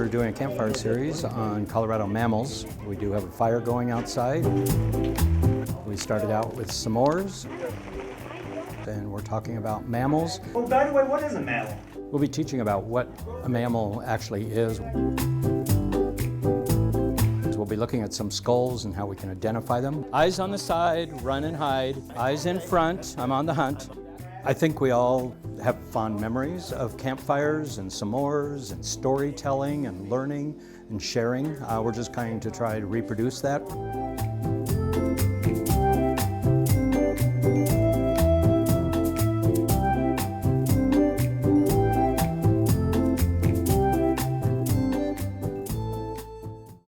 We're doing a campfire series on Colorado mammals. We do have a fire going outside. We started out with s'mores, and we're talking about mammals. Oh, by the way, what is a mammal? We'll be teaching about what a mammal actually is. We'll be looking at some skulls and how we can identify them. Eyes on the side, run and hide. Eyes in front, I'm on the hunt. I think we all have fond memories of campfires and s'mores and storytelling and learning and sharing. We're just trying to try to reproduce that.